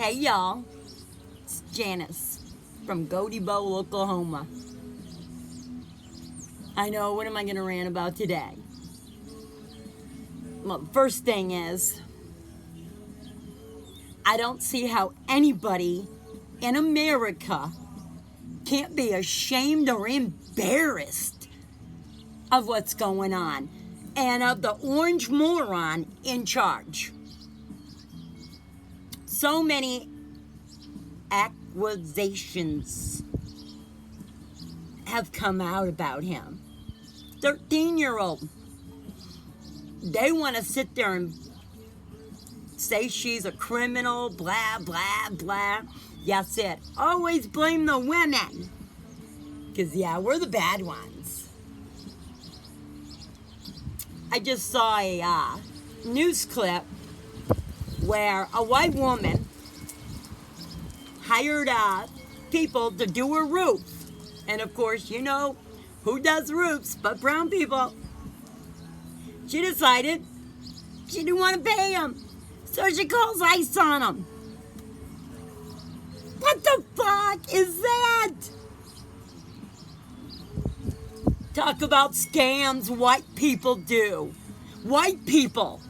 Hey y'all, it's Janice from Goaty Bowl, Oklahoma. I know, what am I going to rant about today? Well, the first thing is, I don't see how anybody in America can't be ashamed or embarrassed of what's going on and of the orange moron in charge. So many accusations have come out about him. 13-year-old. They want to sit there and say she's a criminal, blah, blah, blah. That's it. Always blame the women. Because, yeah, we're the bad ones. I just saw a news clip where a white woman hired people to do her roof. And of course, you know who does roofs but brown people. She decided she didn't want to pay them, so she calls ICE on them. What the fuck is that? Talk about scams white people do. White people.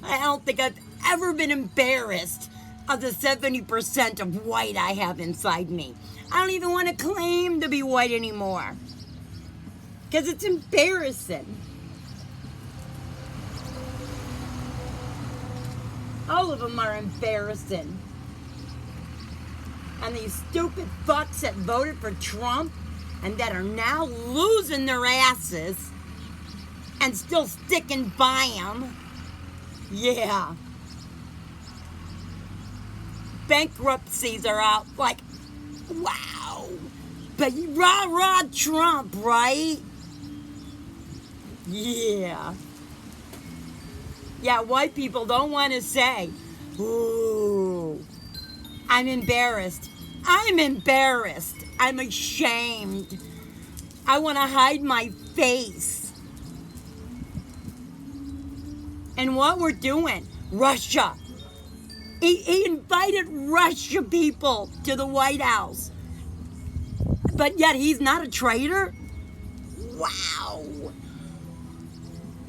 I don't think I've ever been embarrassed of the 70% of white I have inside me. I don't even want to claim to be white anymore, because it's embarrassing. All of them are embarrassing. And these stupid fucks that voted for Trump and that are now losing their asses and still sticking by him. Yeah. Bankruptcies are out like, wow. But rah Trump, right? Yeah. Yeah, white people don't want to say, ooh, I'm embarrassed. I'm embarrassed. I'm ashamed. I want to hide my face. And what we're doing, Russia. He invited Russia people to the White House. But yet he's not a traitor? Wow.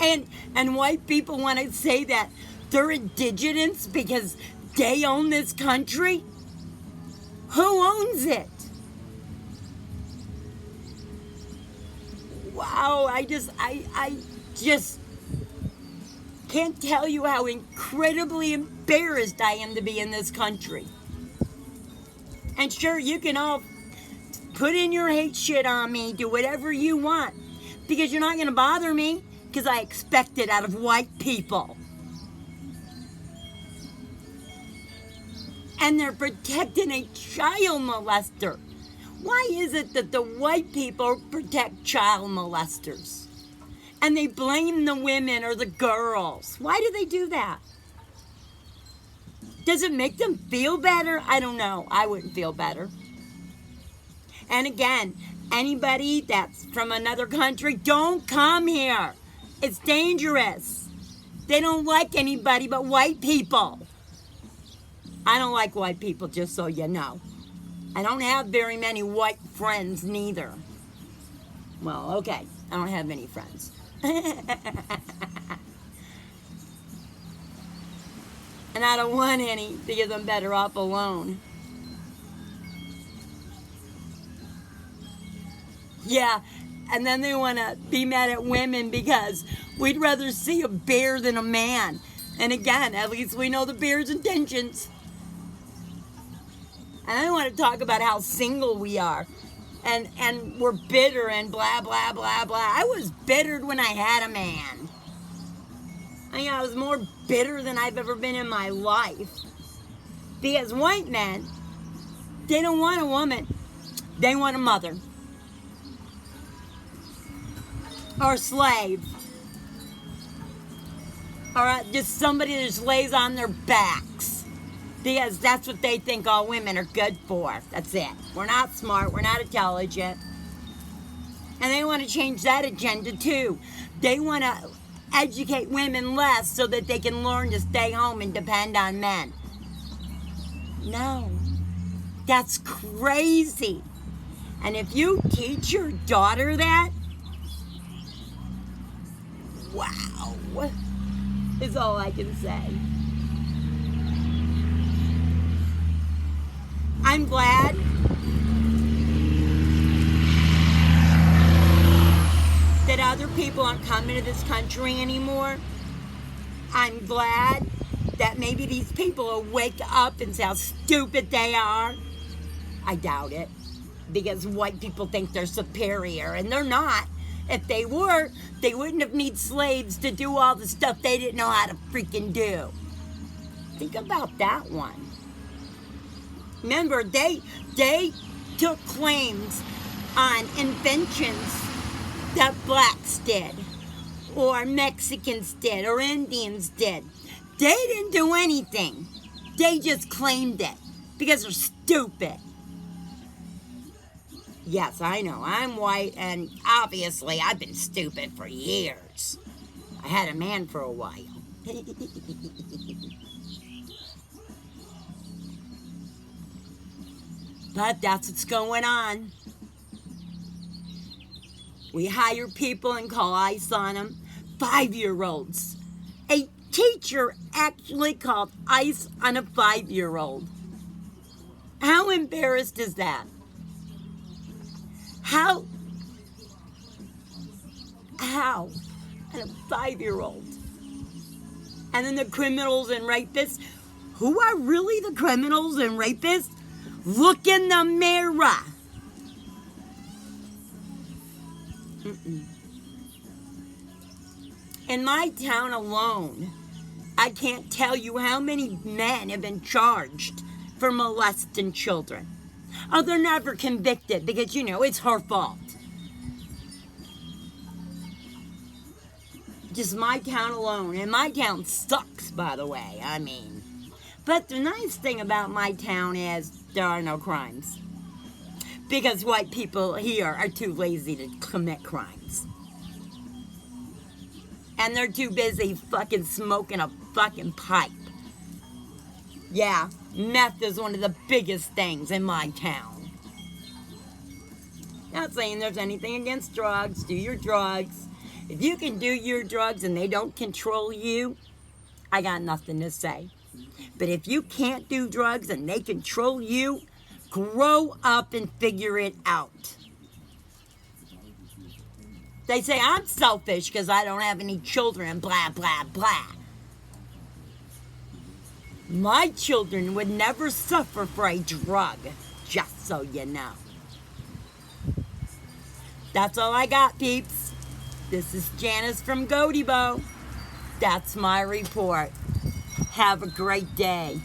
And white people want to say that they're indigenous because they own this country? Who owns it? Wow, I just can't tell you how incredibly embarrassed I am to be in this country. And sure, you can all put in your hate shit on me, do whatever you want, because you're not going to bother me, because I expect it out of white people. And they're protecting a child molester. Why is it that the white people protect child molesters? And they blame the women or the girls. Why do they do that? Does it make them feel better? I don't know. I wouldn't feel better. And again, anybody that's from another country, don't come here. It's dangerous. They don't like anybody but white people. I don't like white people, just so you know. I don't have very many white friends neither. Well, okay, I don't have many friends. And I don't want any because I'm better off alone. Yeah, and then they want to be mad at women because we'd rather see a bear than a man. And again, at least we know the bear's intentions. And I want to talk about how single we are. And we're bitter and blah, blah, blah, blah. I was bitter when I had a man. I was more bitter than I've ever been in my life. Because white men, they don't want a woman. They want a mother. Or a slave. Or just somebody that just lays on their backs. Because that's what they think all women are good for. That's it. We're not smart. We're not intelligent. And they want to change that agenda too. They want to educate women less so that they can learn to stay home and depend on men. No. That's crazy. And if you teach your daughter that, wow, is all I can say. I'm glad that other people aren't coming to this country anymore. I'm glad that maybe these people will wake up and see how stupid they are. I doubt it, because white people think they're superior, and they're not. If they were, they wouldn't have need slaves to do all the stuff they didn't know how to freaking do. Think about that one. Remember, they took claims on inventions that blacks did, or Mexicans did, or Indians did. They didn't do anything. They just claimed it because they're stupid. Yes, I know, I'm white, and obviously I've been stupid for years. I had a man for a while. But that's what's going on. We hire people and call ICE on them. 5-year-olds. A teacher actually called ICE on a 5-year-old. How embarrassed is that? How? And a 5-year-old. And then the criminals and rapists. Who are really the criminals and rapists? Look in the mirror. In my town alone, I can't tell you how many men have been charged for molesting children. Oh, they're never convicted because, it's her fault. Just my town alone. And my town sucks, by the way. But the nice thing about my town is there are no crimes. Because white people here are too lazy to commit crimes. And they're too busy fucking smoking a fucking pipe. Yeah, meth is one of the biggest things in my town. Not saying there's anything against drugs. Do your drugs. If you can do your drugs and they don't control you, I got nothing to say. But if you can't do drugs and they control you, grow up and figure it out. They say I'm selfish because I don't have any children, blah, blah, blah. My children would never suffer for a drug, just so you know. That's all I got, peeps. This is Janice from Goaty Bow. That's my report. Have a great day.